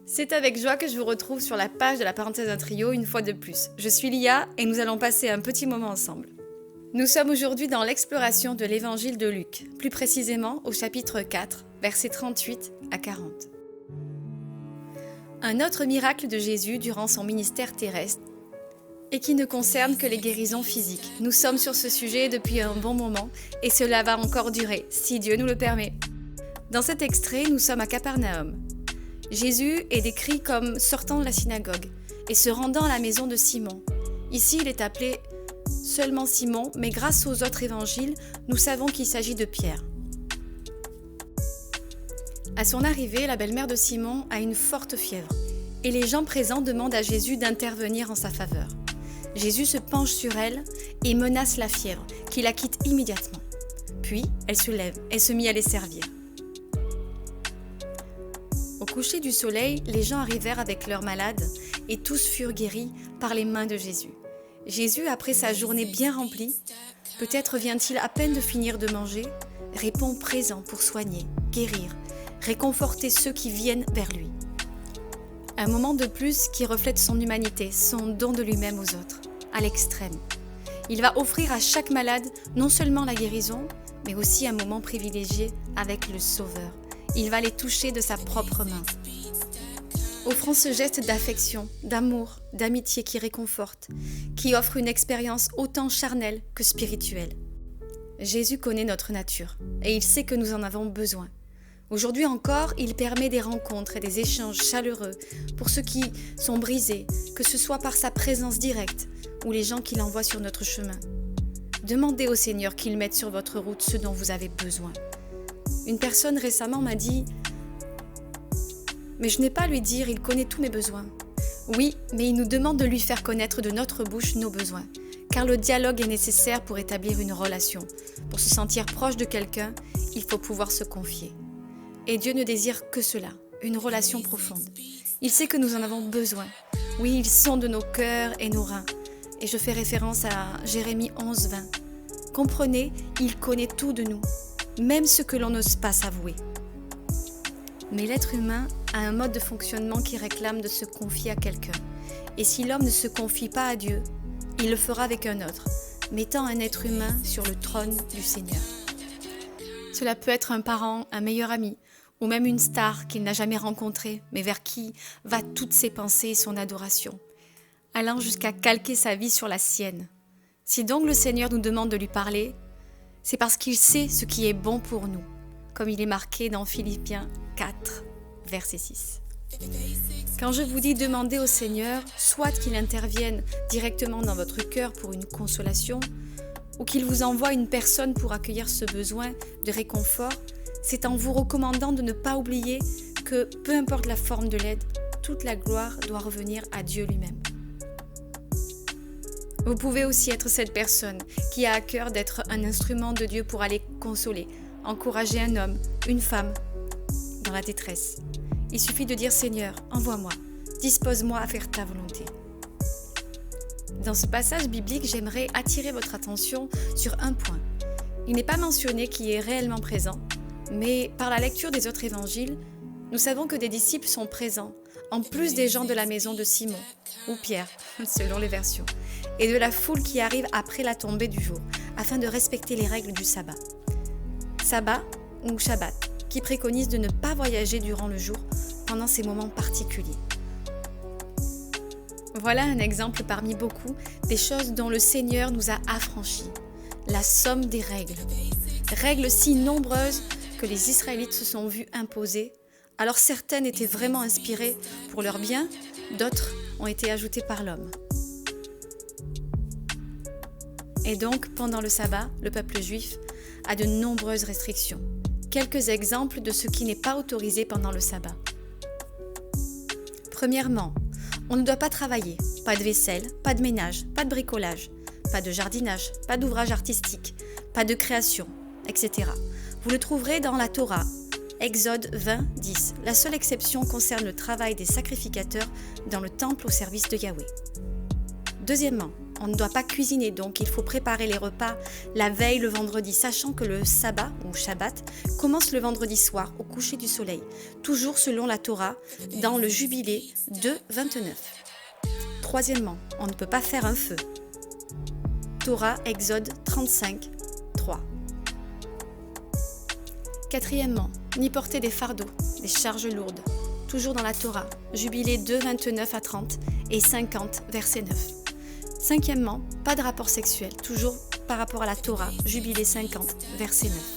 C'est avec joie que je vous retrouve sur la page de la parenthèse d'un trio une fois de plus. Je suis Lia et nous allons passer un petit moment ensemble. Nous sommes aujourd'hui dans l'exploration de l'évangile de Luc, plus précisément au chapitre 4, versets 38 à 40. Un autre miracle de Jésus durant son ministère terrestre et qui ne concerne que les guérisons physiques. Nous sommes sur ce sujet depuis un bon moment et cela va encore durer, si Dieu nous le permet. Dans cet extrait, nous sommes à Capernaum. Jésus est décrit comme sortant de la synagogue et se rendant à la maison de Simon. Ici, il est appelé seulement Simon, mais grâce aux autres évangiles, nous savons qu'il s'agit de Pierre. À son arrivée, la belle-mère de Simon a une forte fièvre et les gens présents demandent à Jésus d'intervenir en sa faveur. Jésus se penche sur elle et menace la fièvre, qui la quitte immédiatement. Puis, elle se lève et se mit à les servir. Au coucher du soleil, les gens arrivèrent avec leurs malades et tous furent guéris par les mains de Jésus. Jésus, après sa journée bien remplie, peut-être vient-il à peine de finir de manger, répond présent pour soigner, guérir, réconforter ceux qui viennent vers lui. Un moment de plus qui reflète son humanité, son don de lui-même aux autres, à l'extrême. Il va offrir à chaque malade non seulement la guérison, mais aussi un moment privilégié avec le Sauveur. Il va les toucher de sa propre main. Offrant ce geste d'affection, d'amour, d'amitié qui réconforte, qui offre une expérience autant charnelle que spirituelle. Jésus connaît notre nature et il sait que nous en avons besoin. Aujourd'hui encore, il permet des rencontres et des échanges chaleureux pour ceux qui sont brisés, que ce soit par sa présence directe ou les gens qu'il envoie sur notre chemin. Demandez au Seigneur qu'il mette sur votre route ce dont vous avez besoin. Une personne récemment m'a dit « Mais je n'ai pas à lui dire, il connaît tous mes besoins. » Oui, mais il nous demande de lui faire connaître de notre bouche nos besoins, car le dialogue est nécessaire pour établir une relation. Pour se sentir proche de quelqu'un, il faut pouvoir se confier. Et Dieu ne désire que cela, une relation profonde. Il sait que nous en avons besoin. Oui, il sonde nos cœurs et nos reins. Et je fais référence à Jérémie 11, 20. Comprenez, il connaît tout de nous, même ce que l'on n'ose pas s'avouer. Mais l'être humain a un mode de fonctionnement qui réclame de se confier à quelqu'un. Et si l'homme ne se confie pas à Dieu, il le fera avec un autre, mettant un être humain sur le trône du Seigneur. Cela peut être un parent, un meilleur ami, ou même une star qu'il n'a jamais rencontrée, mais vers qui va toutes ses pensées et son adoration, allant jusqu'à calquer sa vie sur la sienne. Si donc le Seigneur nous demande de lui parler, c'est parce qu'il sait ce qui est bon pour nous, comme il est marqué dans Philippiens 4, verset 6. Quand je vous dis demander au Seigneur, soit qu'il intervienne directement dans votre cœur pour une consolation, ou qu'il vous envoie une personne pour accueillir ce besoin de réconfort, c'est en vous recommandant de ne pas oublier que, peu importe la forme de l'aide, toute la gloire doit revenir à Dieu lui-même. Vous pouvez aussi être cette personne qui a à cœur d'être un instrument de Dieu pour aller consoler, encourager un homme, une femme dans la détresse. Il suffit de dire « Seigneur, envoie-moi, dispose-moi à faire ta volonté ». Dans ce passage biblique, j'aimerais attirer votre attention sur un point. Il n'est pas mentionné qui est réellement présent, mais par la lecture des autres évangiles, nous savons que des disciples sont présents, en plus des gens de la maison de Simon, ou Pierre, selon les versions, et de la foule qui arrive après la tombée du jour, afin de respecter les règles du sabbat. Sabbat ou Shabbat, qui préconise de ne pas voyager durant le jour pendant ces moments particuliers. Voilà un exemple parmi beaucoup des choses dont le Seigneur nous a affranchis. La somme des règles. Règles si nombreuses que les Israélites se sont vus imposer. Alors certaines étaient vraiment inspirées pour leur bien, d'autres ont été ajoutées par l'homme. Et donc, pendant le sabbat, le peuple juif a de nombreuses restrictions. Quelques exemples de ce qui n'est pas autorisé pendant le sabbat. Premièrement, on ne doit pas travailler, pas de vaisselle, pas de ménage, pas de bricolage, pas de jardinage, pas d'ouvrage artistique, pas de création, etc. Vous le trouverez dans la Torah, Exode 20, 10. La seule exception concerne le travail des sacrificateurs dans le temple au service de Yahweh. Deuxièmement, On ne doit pas cuisiner, donc il faut préparer les repas la veille le vendredi, sachant que le sabbat ou Shabbat commence le vendredi soir au coucher du soleil, toujours selon la Torah, dans le Jubilé 2, 29. Troisièmement, on ne peut pas faire un feu. Torah, Exode 35, 3. Quatrièmement, ni porter des fardeaux, des charges lourdes, toujours dans la Torah, Jubilé 2, 29 à 30 et 50, verset 9. Cinquièmement, pas de rapport sexuel, toujours par rapport à la Torah, Jubilé 50, verset 9.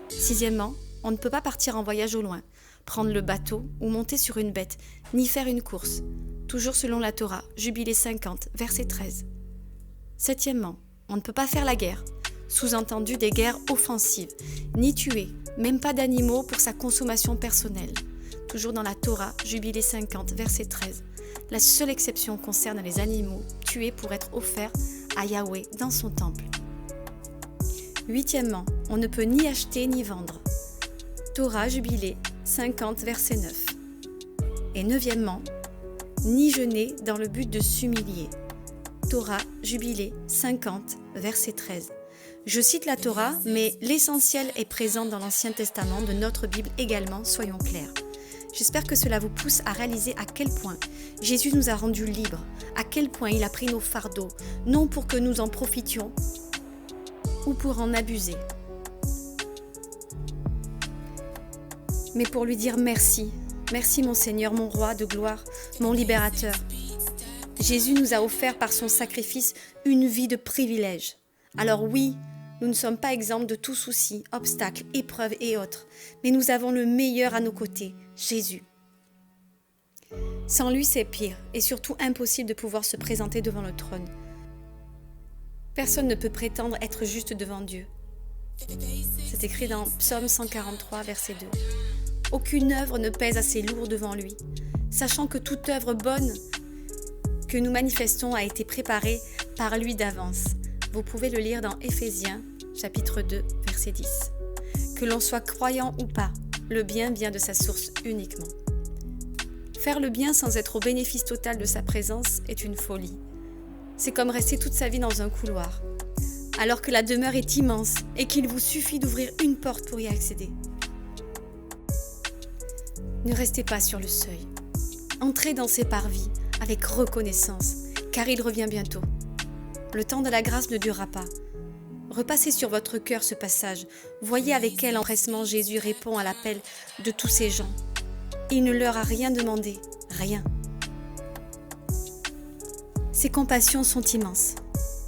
Sixièmement, on ne peut pas partir en voyage au loin, prendre le bateau ou monter sur une bête, ni faire une course, toujours selon la Torah, Jubilé 50, verset 13. Septièmement, on ne peut pas faire la guerre, sous-entendu des guerres offensives, ni tuer, même pas d'animaux pour sa consommation personnelle, toujours dans la Torah, Jubilé 50, verset 13. La seule exception concerne les animaux tués pour être offerts à Yahweh dans son temple. Huitièmement, on ne peut ni acheter ni vendre. Torah, Jubilé 50, verset 9. Et neuvièmement, ni jeûner dans le but de s'humilier. Torah, Jubilé 50, verset 13. Je cite la Torah, mais l'essentiel est présent dans l'Ancien Testament de notre Bible également, soyons clairs. J'espère que cela vous pousse à réaliser à quel point Jésus nous a rendus libres, à quel point il a pris nos fardeaux, non pour que nous en profitions ou pour en abuser, mais pour lui dire merci. Merci mon Seigneur, mon Roi de gloire, mon Libérateur. Jésus nous a offert par son sacrifice une vie de privilège. Alors oui, nous ne sommes pas exempts de tout souci, obstacles, épreuves et autres, mais nous avons le meilleur à nos côtés, Jésus. Sans lui, c'est pire et surtout impossible de pouvoir se présenter devant le trône. Personne ne peut prétendre être juste devant Dieu. C'est écrit dans Psaume 143, verset 2. Aucune œuvre ne pèse assez lourd devant lui, sachant que toute œuvre bonne que nous manifestons a été préparée par lui d'avance. Vous pouvez le lire dans Éphésiens, chapitre 2, verset 10. Que l'on soit croyant ou pas, le bien vient de sa source uniquement. Faire le bien sans être au bénéfice total de sa présence est une folie. C'est comme rester toute sa vie dans un couloir, alors que la demeure est immense et qu'il vous suffit d'ouvrir une porte pour y accéder. Ne restez pas sur le seuil. Entrez dans ses parvis avec reconnaissance, car il revient bientôt. Le temps de la grâce ne durera pas. Repassez sur votre cœur ce passage. Voyez avec quel empressement Jésus répond à l'appel de tous ces gens. Il ne leur a rien demandé, rien. Ses compassions sont immenses,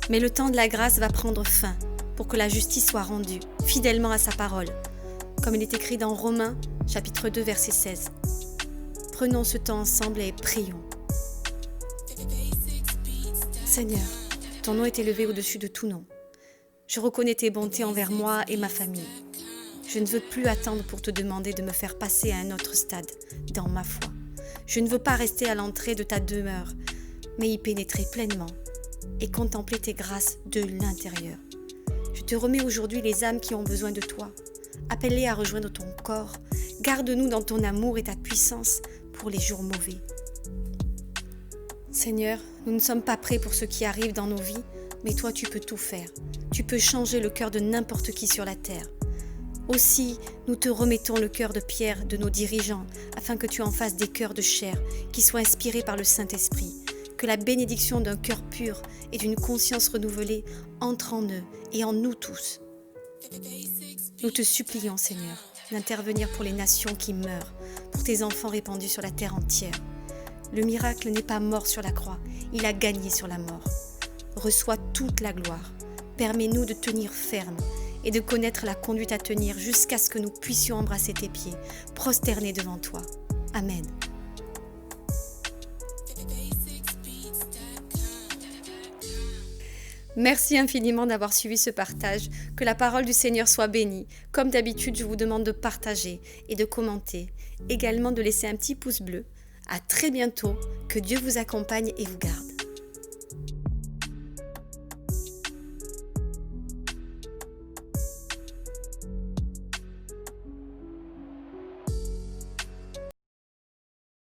mais le temps de la grâce va prendre fin pour que la justice soit rendue fidèlement à sa parole, comme il est écrit dans Romains, chapitre 2, verset 16. Prenons ce temps ensemble et prions. Seigneur, ton nom est élevé au-dessus de tout nom. Je reconnais tes bontés envers moi et ma famille. Je ne veux plus attendre pour te demander de me faire passer à un autre stade dans ma foi. Je ne veux pas rester à l'entrée de ta demeure, mais y pénétrer pleinement et contempler tes grâces de l'intérieur. Je te remets aujourd'hui les âmes qui ont besoin de toi. Appelle-les à rejoindre ton corps. Garde-nous dans ton amour et ta puissance pour les jours mauvais. Seigneur, nous ne sommes pas prêts pour ce qui arrive dans nos vies, mais toi tu peux tout faire. Tu peux changer le cœur de n'importe qui sur la terre. Aussi, nous te remettons le cœur de pierre de nos dirigeants, afin que tu en fasses des cœurs de chair, qui soient inspirés par le Saint-Esprit. Que la bénédiction d'un cœur pur et d'une conscience renouvelée entre en eux et en nous tous. Nous te supplions, Seigneur, d'intervenir pour les nations qui meurent, pour tes enfants répandus sur la terre entière. Le miracle n'est pas mort sur la croix, il a gagné sur la mort. Reçois toute la gloire. Permets-nous de tenir ferme et de connaître la conduite à tenir jusqu'à ce que nous puissions embrasser tes pieds, prosternés devant toi. Amen. Merci infiniment d'avoir suivi ce partage. Que la parole du Seigneur soit bénie. Comme d'habitude, je vous demande de partager et de commenter. Également de laisser un petit pouce bleu. À très bientôt. Que Dieu vous accompagne et vous garde.